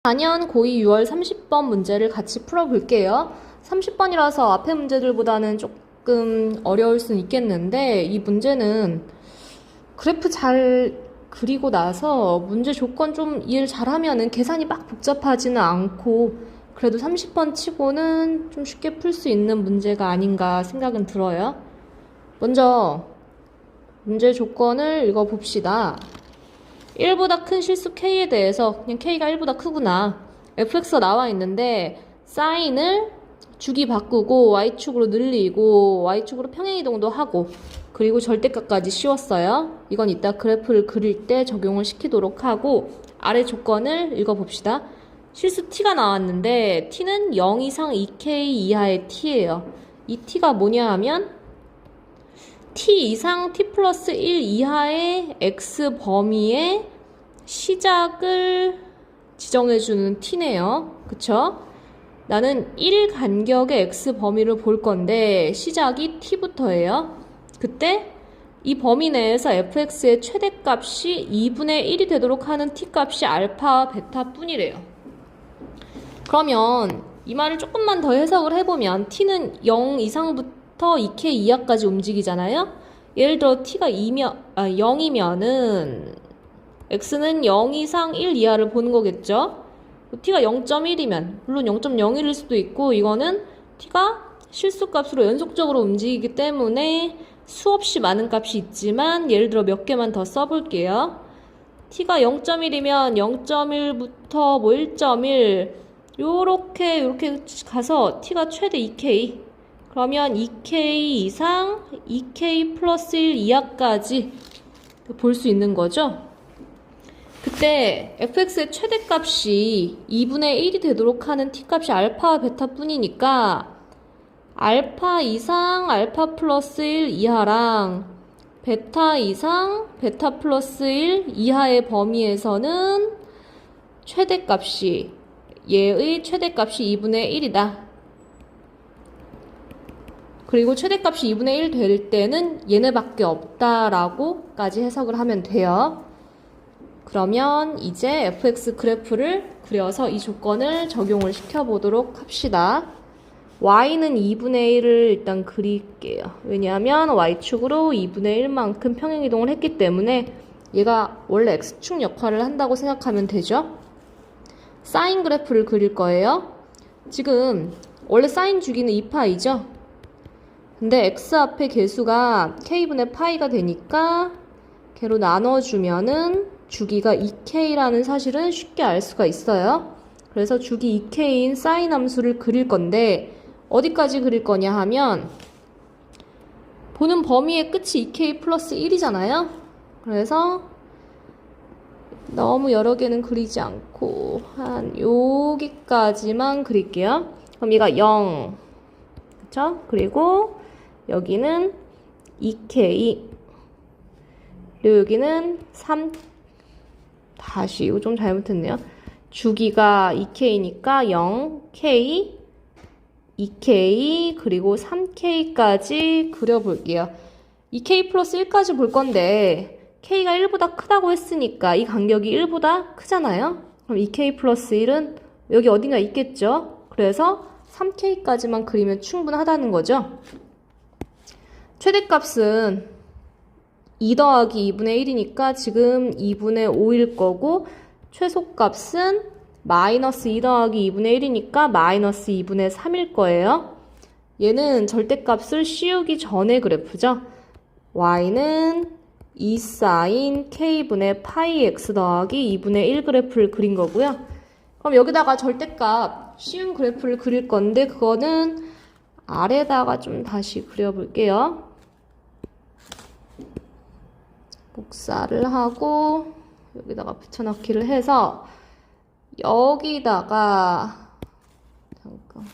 4년 고2 6월 30번 문제를 같이 풀어볼게요. 30번이라서 앞에 문제들보다는 조금 어려울 수는 있겠는데 이 문제는 그래프 잘 그리고 나서 문제 조건 좀 이해를 잘하면은 계산이 막 복잡하지는 않고 그래도 30번 치고는 좀 쉽게 풀 수 있는 문제가 아닌가 생각은 들어요. 먼저 문제 조건을 읽어봅시다. 1보다 큰 실수 K에 대해서 그냥 K가 1보다 크구나. fx가 나와 있는데 사인을 주기 바꾸고 y축으로 늘리고 y축으로 평행이동도 하고 그리고 절대값까지 씌웠어요. 이건 이따 그래프를 그릴 때 적용을 시키도록 하고 아래 조건을 읽어봅시다. 실수 t가 나왔는데 t는 0 이상 2k 이하의 t예요. 이 t가 뭐냐 하면 t 이상 t 플러스 1 이하의 x 범위의 시작을 지정해주는 t네요. 그쵸? 나는 1 간격의 x 범위를 볼 건데 시작이 t부터예요. 그때 이 범위 내에서 fx의 최대값이 2분의 1이 되도록 하는 t값이 알파, 베타 뿐이래요. 그러면 이 말을 조금만 더 해석을 해보면 t는 0 이상부터 2k 이하까지 움직이잖아요. 예를 들어 t가 0이면은 x는 0 이상 1 이하를 보는 거겠죠. t가 0.1이면 물론 0.01일 수도 있고 이거는 t가 실수값으로 연속적으로 움직이기 때문에 수없이 많은 값이 있지만 예를 들어 몇 개만 더 써볼게요. t가 0.1이면 0.1부터 뭐 1.1 요렇게 가서 t가 최대 2k 그러면 2k 이상 2k 플러스 1 이하까지 볼 수 있는 거죠. 그때 fx의 최대값이 2분의 1이 되도록 하는 t값이 알파, 베타 뿐이니까 알파 이상 알파 플러스 1 이하랑 베타 이상 베타 플러스 1 이하의 범위에서는 얘의 최대값이 2분의 1이다. 그리고 최대값이 2분의 1 될 때는 얘네밖에 없다라고까지 해석을 하면 돼요. 그러면 이제 fx 그래프를 그려서 이 조건을 적용을 시켜보도록 합시다. y는 2분의 1을 일단 그릴게요. 왜냐하면 y축으로 2분의 1만큼 평행이동을 했기 때문에 얘가 원래 x축 역할을 한다고 생각하면 되죠. 사인 그래프를 그릴 거예요. 지금 원래 사인 주기는 2파이죠. 근데 x 앞에 개수가 k분의 파이가 되니까 걔로 나눠주면은 주기가 2k라는 사실은 쉽게 알 수가 있어요. 그래서 주기 2k인 사인 함수를 그릴 건데 어디까지 그릴 거냐 하면 보는 범위의 끝이 2k 플러스 1이잖아요. 그래서 너무 여러 개는 그리지 않고 한 여기까지만 그릴게요. 그럼 얘가 0 그쵸? 그리고 여기는 2k 그리고 여기는 3 다시 이거 좀 잘못했네요. 주기가 2k니까 0k 2k 그리고 3k까지 그려볼게요. 2k 플러스 1까지 볼 건데 k가 1보다 크다고 했으니까 이 간격이 1보다 크잖아요. 그럼 2k 플러스 1은 여기 어딘가 있겠죠. 그래서 3k까지만 그리면 충분하다는 거죠. 최대값은 2 더하기 2분의 1이니까 지금 2분의 5일 거고 최소값은 마이너스 2 더하기 2분의 1이니까 마이너스 2분의 3일 거예요. 얘는 절대값을 씌우기 전의 그래프죠. y는 2 사인 k분의 파이 x 더하기 2분의 1 그래프를 그린 거고요. 그럼 여기다가 절대값 씌운 그래프를 그릴 건데 그거는 아래다가 좀 다시 그려볼게요. 복사를 하고 여기다가 붙여넣기를 해서 여기다가 잠깐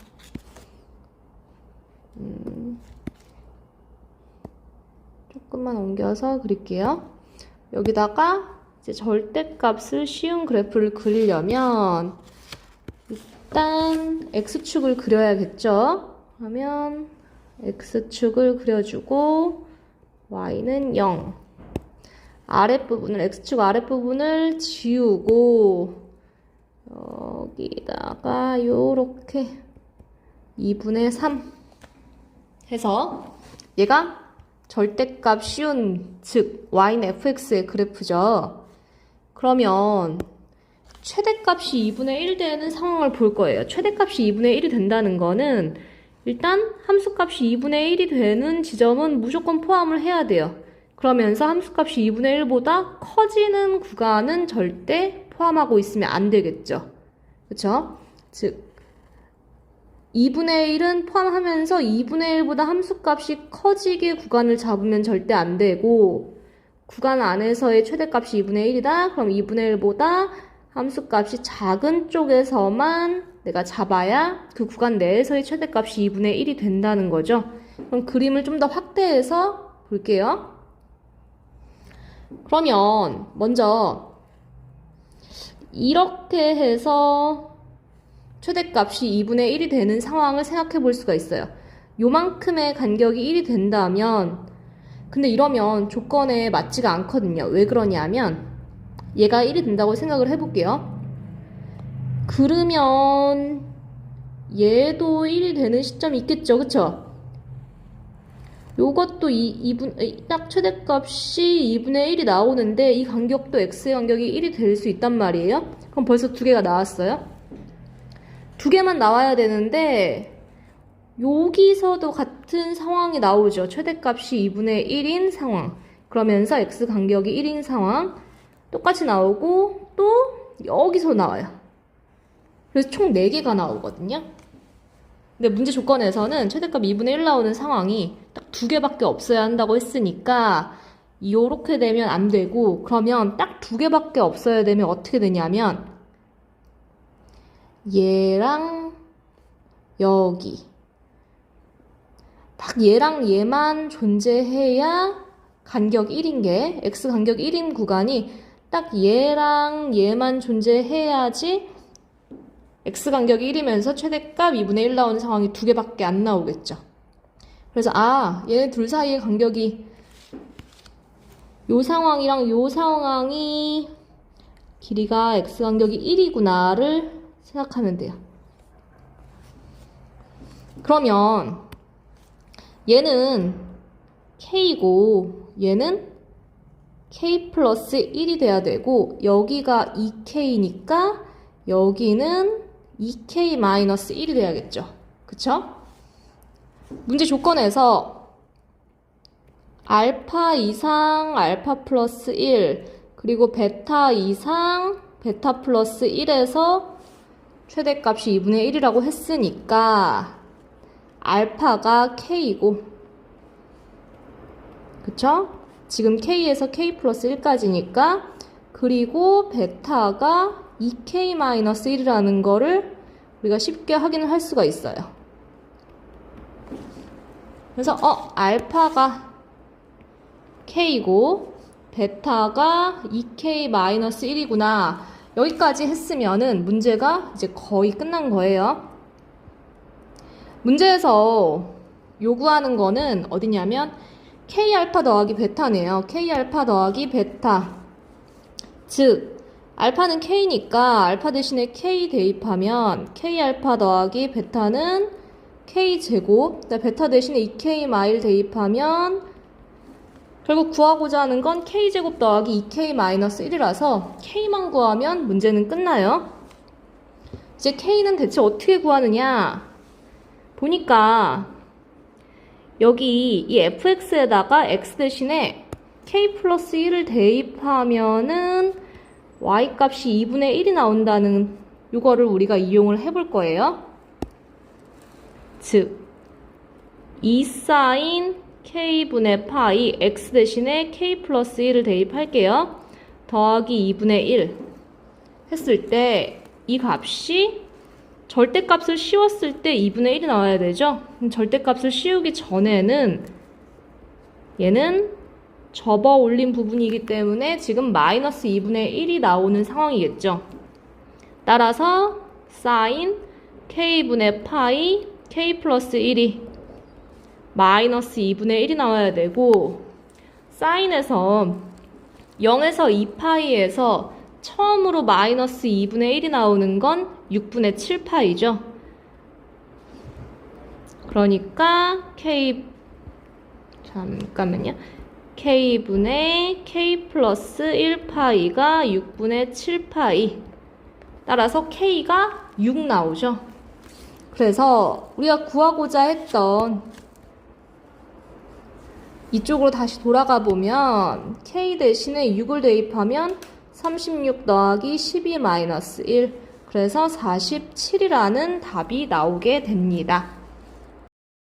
조금만 옮겨서 그릴게요. 여기다가 이제 절대값을 씌운 그래프를 그리려면 일단 x축을 그려야겠죠. 그러면 x축을 그려주고 y는 0 아랫부분을 x축 아랫부분을 지우고 여기다가 요렇게 2분의 3 해서 얘가 절대값 쉬운, 즉 y는 fx의 그래프죠. 그러면 최대값이 2분의 1 되는 상황을 볼 거예요. 최대값이 2분의 1이 된다는 거는 일단 함수값이 2분의 1이 되는 지점은 무조건 포함을 해야 돼요. 그러면서 함수값이 2분의 1보다 커지는 구간은 절대 포함하고 있으면 안 되겠죠. 그쵸? 즉 2분의 1은 포함하면서 2분의 1보다 함수값이 커지게 구간을 잡으면 절대 안 되고, 구간 안에서의 최대값이 2분의 1이다? 그럼 2분의 1보다 함수값이 작은 쪽에서만 내가 잡아야 그 구간 내에서의 최대값이 2분의 1이 된다는 거죠. 그럼 그림을 좀 더 확대해서 볼게요. 그러면 먼저 이렇게 해서 최대값이 2분의 1이 되는 상황을 생각해 볼 수가 있어요. 요만큼의 간격이 1이 된다면, 근데 이러면 조건에 맞지가 않거든요. 왜 그러냐면 얘가 1이 된다고 생각을 해볼게요. 그러면 얘도 1이 되는 시점이 있겠죠. 그쵸? 요것도 딱 최대값이 2분의 1이 나오는데 이 간격도 x의 간격이 1이 될 수 있단 말이에요. 그럼 벌써 두 개가 나왔어요. 두 개만 나와야 되는데 여기서도 같은 상황이 나오죠. 최대값이 2분의 1인 상황. 그러면서 x 간격이 1인 상황. 똑같이 나오고 또 여기서 나와요. 그래서 총 4개가 나오거든요. 근데 문제 조건에서는 최대값 2분의 1 나오는 상황이 딱 2개밖에 없어야 한다고 했으니까 요렇게 되면 안 되고, 그러면 딱 2개밖에 없어야 되면 어떻게 되냐면 얘랑 여기 딱 얘랑 얘만 존재해야 간격 1인 게, x 간격 1인 구간이 딱 얘랑 얘만 존재해야지 x 간격이 1이면서 최대값 2분의 1 나오는 상황이 2개밖에 안 나오겠죠. 그래서 얘네 둘 사이의 간격이 요 상황이랑 요 상황이 길이가 x 간격이 1이구나를 생각하면 돼요. 그러면 얘는 k고 얘는 k 플러스 1이 돼야 되고, 여기가 2k니까 여기는 2k 마이너스 1이 돼야겠죠. 그쵸? 문제 조건에서 알파 이상 알파 플러스 1 그리고 베타 이상 베타 플러스 1에서 최대값이 2분의 1이라고 했으니까 알파가 k이고, 그쵸? 지금 k에서 k 플러스 1까지니까, 그리고 베타가 2k 마이너스 1이라는 거를 우리가 쉽게 확인을 할 수가 있어요. 그래서 알파가 k이고 베타가 2k 마이너스 1이구나. 여기까지 했으면은 문제가 이제 거의 끝난 거예요. 문제에서 요구하는 거는 어디냐면 k 알파 더하기 베타네요. k 알파 더하기 베타. 즉 알파는 k니까 알파 대신에 k 대입하면 k 알파 더하기 베타는 k 제곱, 베타 대신에 2k 마일 대입하면 결국 구하고자 하는 건 k 제곱 더하기 2k 마이너스 1이라서 k만 구하면 문제는 끝나요. 이제 k는 대체 어떻게 구하느냐 보니까 여기 이 fx에다가 x 대신에 k 플러스 1을 대입하면은 y 값이 2분의 1이 나온다는 이거를 우리가 이용을 해볼 거예요. 즉 2sin k분의 파이 x 대신에 k 플러스 1을 대입할게요. 더하기 2분의 1 했을 때 이 값이 절대값을 씌웠을 때 2분의 1이 나와야 되죠. 절대값을 씌우기 전에는 얘는 접어 올린 부분이기 때문에 지금 마이너스 2분의 1이 나오는 상황이겠죠. 따라서 sin k분의 파이 k 플러스 1이 마이너스 2분의 1이 나와야 되고, sin에서 0에서 2파이에서 처음으로 마이너스 2분의 1이 나오는 건 6분의 7파이죠. 그러니까 잠깐만요. K분의 K 플러스 1파이가 6분의 7파이. 따라서 K가 6 나오죠. 그래서 우리가 구하고자 했던 이쪽으로 다시 돌아가 보면 K 대신에 6을 대입하면 36 더하기 12 마이너스 1. 그래서 47이라는 답이 나오게 됩니다.